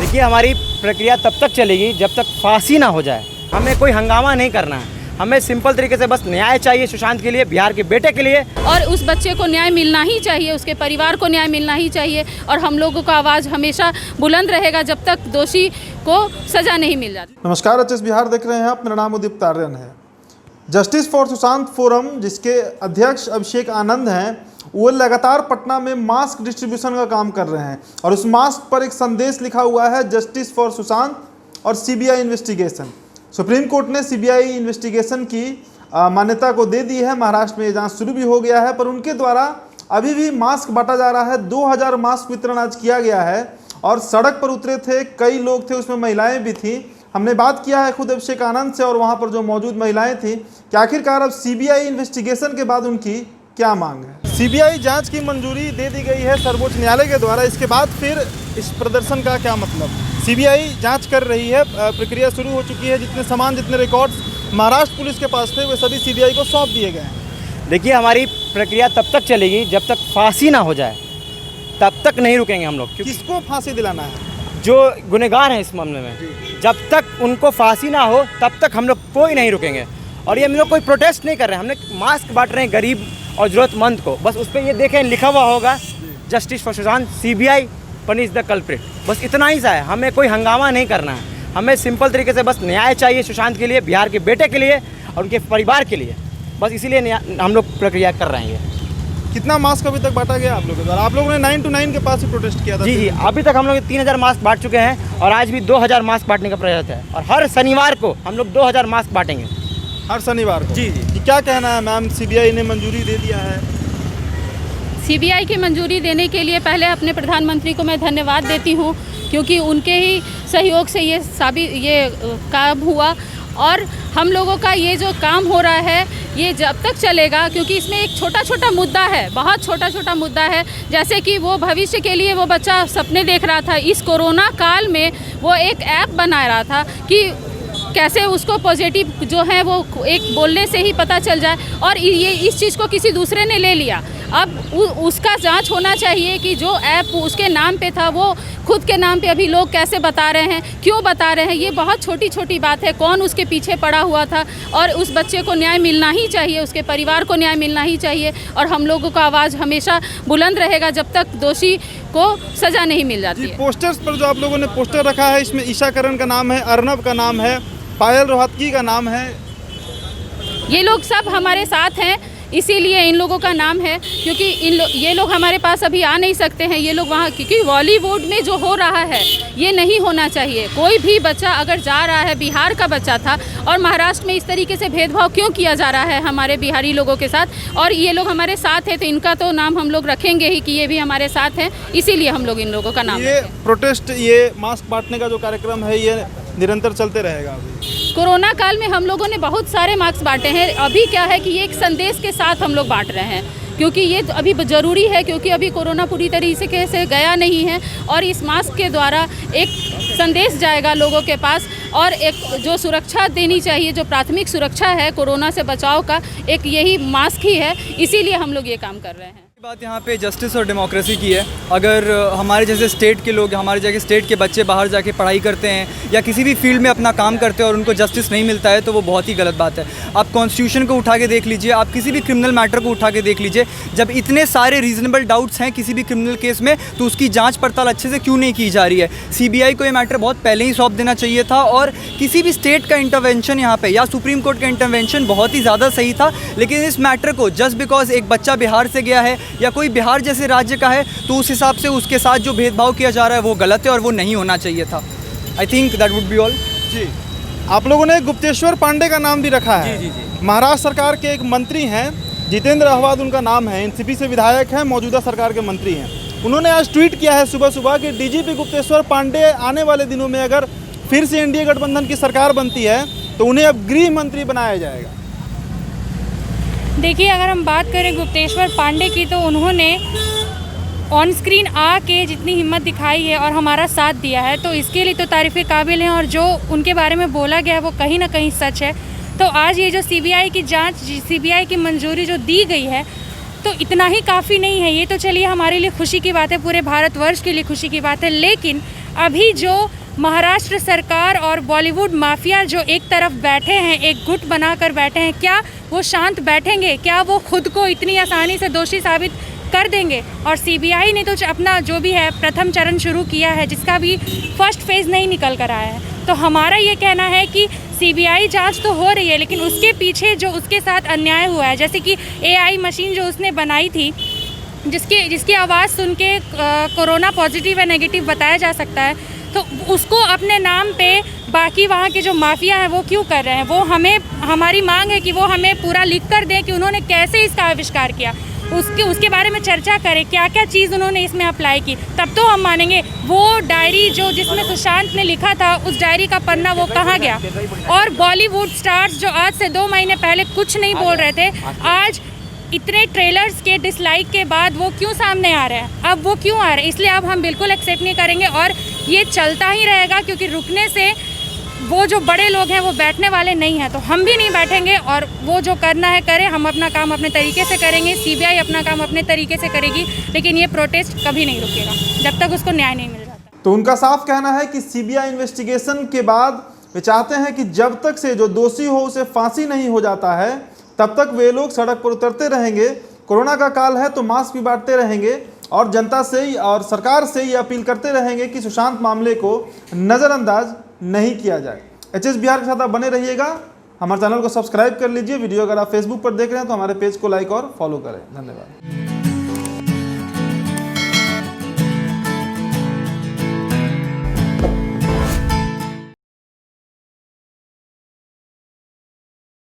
देखिए, हमारी प्रक्रिया तब तक चलेगी जब तक फांसी ना हो जाए। हमें कोई हंगामा नहीं करना है, हमें सिंपल तरीके से बस न्याय चाहिए सुशांत के लिए, बिहार के बेटे के लिए। और उस बच्चे को न्याय मिलना ही चाहिए, उसके परिवार को न्याय मिलना ही चाहिए। और हम लोगों का आवाज़ हमेशा बुलंद रहेगा जब तक दोषी को सज़ा नहीं मिल जाती। नमस्कार, एचएस बिहार देख रहे हैं आप। मेरा नाम उदित तारियन है। जस्टिस फॉर सुशांत फोरम, जिसके अध्यक्ष अभिषेक आनंद हैं, वो लगातार पटना में मास्क डिस्ट्रीब्यूशन का काम कर रहे हैं और उस मास्क पर एक संदेश लिखा हुआ है, जस्टिस फॉर सुशांत और सीबीआई इन्वेस्टिगेशन। सुप्रीम कोर्ट ने सीबीआई इन्वेस्टिगेशन की मान्यता को दे दी है। महाराष्ट्र में ये जांच शुरू भी हो गया है, पर उनके द्वारा अभी भी मास्क बांटा जा रहा है। 2000 मास्क वितरण आज किया गया है और सड़क पर उतरे थे कई लोग थे, उसमें महिलाएं भी थी। हमने बात किया है खुद अभिषेक आनंद से और वहाँ पर जो मौजूद महिलाएं थी कि आखिरकार अब सीबीआई इन्वेस्टिगेशन के बाद उनकी क्या मांग है। सीबीआई जांच की मंजूरी दे दी गई है सर्वोच्च न्यायालय के द्वारा। इसके बाद फिर इस प्रदर्शन का क्या मतलब? सीबीआई जांच कर रही है, प्रक्रिया शुरू हो चुकी है। जितने सामान, जितने रिकॉर्ड्स महाराष्ट्र पुलिस के पास थे, वे सभी सीबीआई को सौंप दिए गए हैं। देखिए, हमारी प्रक्रिया तब तक चलेगी जब तक फांसी ना हो जाए, तब तक नहीं रुकेंगे हम लोग। किसको फांसी दिलाना है? जो गुनहगार हैं इस मामले में, जब तक उनको फांसी ना हो तब तक हम लोग कोई नहीं रुकेंगे। और ये हम लोग कोई प्रोटेस्ट नहीं कर रहे हैं, हमने मास्क बांट रहे हैं गरीब और ज़रूरतमंद को। बस उस पर ये देखें, लिखा हुआ होगा justice for Sushant, CBI punish the culprit. बस इतना ही सा है, हमें कोई हंगामा नहीं करना है। हमें सिंपल तरीके से बस न्याय चाहिए सुशांत के लिए, बिहार के बेटे के लिए और उनके परिवार के लिए। बस इसीलिए हम लोग प्रक्रिया कर रहे हैं। कितना मास्क अभी तक बांटा गया आप लोगों के द्वारा? आप लोगों ने 9 to 9 के पास ही प्रोटेस्ट किया था। जी, अभी तक हम लोग 3000 मास्क बांट चुके हैं और आज भी 2000 मास्क बांटने का प्रयास है। और हर शनिवार को हम लोग 2000 मास्क बांटेंगे। हर शनिवार को? जी। क्या कहना है मैम, सीबीआई ने मंजूरी दे दिया है? सीबीआई की मंजूरी देने के लिए पहले अपने प्रधानमंत्री को मैं धन्यवाद देती हूँ, क्योंकि उनके ही सहयोग से ये काम हुआ। और हम लोगों का ये जो काम हो रहा है ये जब तक चलेगा, क्योंकि इसमें एक छोटा छोटा मुद्दा है, बहुत छोटा छोटा मुद्दा है। जैसे कि वो भविष्य के लिए वो बच्चा सपने देख रहा था, इस कोरोना काल में वो एक ऐप बना रहा था कि कैसे उसको पॉजिटिव जो है वो एक बोलने से ही पता चल जाए। और ये इस चीज़ को किसी दूसरे ने ले लिया। अब उसका जांच होना चाहिए कि जो ऐप उसके नाम पे था वो खुद के नाम पे अभी लोग कैसे बता रहे हैं, क्यों बता रहे हैं। ये बहुत छोटी छोटी बात है, कौन उसके पीछे पड़ा हुआ था। और उस बच्चे को न्याय मिलना ही चाहिए, उसके परिवार को न्याय मिलना ही चाहिए। और हम लोगों का आवाज़ हमेशा बुलंद रहेगा जब तक दोषी को सज़ा नहीं मिल जाती है। पोस्टर्स पर जो आप लोगों ने पोस्टर रखा है, इसमें ईशा करण का नाम है, अर्नब का नाम है, पायल रोहतगी का नाम है। ये लोग सब हमारे साथ हैं, इसीलिए इन लोगों का नाम है। क्योंकि ये लोग हमारे पास अभी आ नहीं सकते हैं, ये लोग वहाँ, क्योंकि बॉलीवुड में जो हो रहा है ये नहीं होना चाहिए। कोई भी बच्चा अगर जा रहा है, बिहार का बच्चा था, और महाराष्ट्र में इस तरीके से भेदभाव क्यों किया जा रहा है हमारे बिहारी लोगों के साथ। और ये लोग हमारे साथ हैं तो इनका तो नाम हम लोग रखेंगे ही कि ये भी हमारे साथ हैं, इसीलिए हम लोग इन लोगों का नाम ये प्रोटेस्ट, ये मास्क बांटने का जो कार्यक्रम है ये निरंतर चलते रहेगा। अभी कोरोना काल में हम लोगों ने बहुत सारे मास्क बांटे हैं। अभी क्या है कि ये एक संदेश के साथ हम लोग बांट रहे हैं, क्योंकि ये अभी ज़रूरी है, क्योंकि अभी कोरोना पूरी तरीके से गया नहीं है। और इस मास्क के द्वारा एक संदेश जाएगा लोगों के पास, और एक जो सुरक्षा देनी चाहिए, जो प्राथमिक सुरक्षा है कोरोना से बचाव का, एक यही मास्क ही है। इसीलिए हम लोग ये काम कर रहे हैं। बात यहाँ पे जस्टिस और डेमोक्रेसी की है। अगर हमारे जैसे स्टेट के लोग, हमारे जैसे स्टेट के बच्चे बाहर जाके पढ़ाई करते हैं या किसी भी फील्ड में अपना काम करते हैं और उनको जस्टिस नहीं मिलता है, तो वो बहुत ही गलत बात है। आप कॉन्स्टिट्यूशन को उठा के देख लीजिए, आप किसी भी क्रिमिनल मैटर को उठा के देख लीजिए। जब इतने सारे रीजनेबल डाउट्स हैं किसी भी क्रिमिनल केस में, तो उसकी जाँच पड़ताल अच्छे से क्यों नहीं की जा रही है? सीबीआई को ये मैटर बहुत पहले ही सौंप देना चाहिए था। और किसी भी स्टेट का इंटरवेंशन यहाँ पे या सुप्रीम कोर्ट का इंटरवेंशन बहुत ही ज़्यादा सही था। लेकिन इस मैटर को जस्ट बिकॉज एक बच्चा बिहार से गया है या कोई बिहार जैसे राज्य का है, तो उस हिसाब से उसके साथ जो भेदभाव किया जा रहा है वो गलत है और वो नहीं होना चाहिए था। I think that would be all. जी, आप लोगों ने गुप्तेश्वर पांडे का नाम भी रखा है। जी। महाराष्ट्र सरकार के एक मंत्री हैं, जितेंद्र अहवाद उनका नाम है, एनसीपी से विधायक हैं, मौजूदा सरकार के मंत्री हैं। उन्होंने आज ट्वीट किया है सुबह सुबह कि डीजीपी गुप्तेश्वर पांडे आने वाले दिनों में अगर फिर से एनडीए गठबंधन की सरकार बनती है तो उन्हें अब गृह मंत्री बनाया जाएगा। देखिए, अगर हम बात करें गुप्तेश्वर पांडे की, तो उन्होंने ऑन स्क्रीन आके जितनी हिम्मत दिखाई है और हमारा साथ दिया है, तो इसके लिए तो तारीफ़ काबिल हैं। और जो उनके बारे में बोला गया है वो कहीं ना कहीं सच है। तो आज ये जो सीबीआई की जांच, सीबीआई की मंजूरी जो दी गई है, तो इतना ही काफ़ी नहीं है। ये तो चलिए हमारे लिए खुशी की बात है, पूरे भारतवर्ष के लिए खुशी की बात है, लेकिन अभी जो महाराष्ट्र सरकार और बॉलीवुड माफिया जो एक तरफ बैठे हैं, एक गुट बनाकर बैठे हैं, क्या वो शांत बैठेंगे? क्या वो खुद को इतनी आसानी से दोषी साबित कर देंगे? और सीबीआई ने तो अपना जो भी है प्रथम चरण शुरू किया है, जिसका भी फर्स्ट फेज़ नहीं निकल कर आया है। तो हमारा ये कहना है कि सीबीआई जांच तो हो रही है, लेकिन उसके पीछे जो उसके साथ अन्याय हुआ है, जैसे कि एआई मशीन जो उसने बनाई थी, जिसकी आवाज़ सुन के कोरोना पॉजिटिव या नेगेटिव बताया जा सकता है, तो उसको अपने नाम पे बाकी वहाँ के जो माफिया हैं वो क्यों कर रहे हैं? वो हमारी मांग है कि वो हमें पूरा लिख कर दें कि उन्होंने कैसे इसका आविष्कार किया, उसके बारे में चर्चा करें, क्या क्या चीज़ उन्होंने इसमें अप्लाई की, तब तो हम मानेंगे। वो डायरी जिसमें सुशांत ने लिखा था, उस डायरी का पन्ना वो कहाँ गया? और बॉलीवुड स्टार्स जो आज से 2 महीने पहले कुछ नहीं बोल रहे थे, आज इतने ट्रेलर्स के डिसलाइक के बाद वो क्यों सामने आ रहे हैं? अब वो क्यों आ रहे हैं? इसलिए अब हम बिल्कुल एक्सेप्ट नहीं करेंगे और ये चलता ही रहेगा, क्योंकि रुकने से वो जो बड़े लोग हैं वो बैठने वाले नहीं हैं। तो हम भी नहीं बैठेंगे और वो जो करना है करें, हम अपना काम अपने तरीके से करेंगे, सीबीआई अपना काम अपने तरीके से करेगी, लेकिन ये प्रोटेस्ट कभी नहीं रुकेगा जब तक उसको न्याय नहीं मिल जाता। तो उनका साफ कहना है कि सीबीआई इन्वेस्टिगेशन के बाद वे चाहते हैं कि जब तक से जो दोषी हो उसे फांसी नहीं हो जाता है, तब तक वे लोग सड़क पर उतरते रहेंगे। कोरोना का काल है तो मास्क भी बांटते रहेंगे और जनता से और सरकार से ये अपील करते रहेंगे कि सुशांत मामले को नज़रअंदाज नहीं किया जाए। एचएस बिहार के साथ आप बने रहिएगा। हमारे चैनल को सब्सक्राइब कर लीजिए। वीडियो अगर आप फेसबुक पर देख रहे हैं तो हमारे पेज को लाइक और फॉलो करें। धन्यवाद।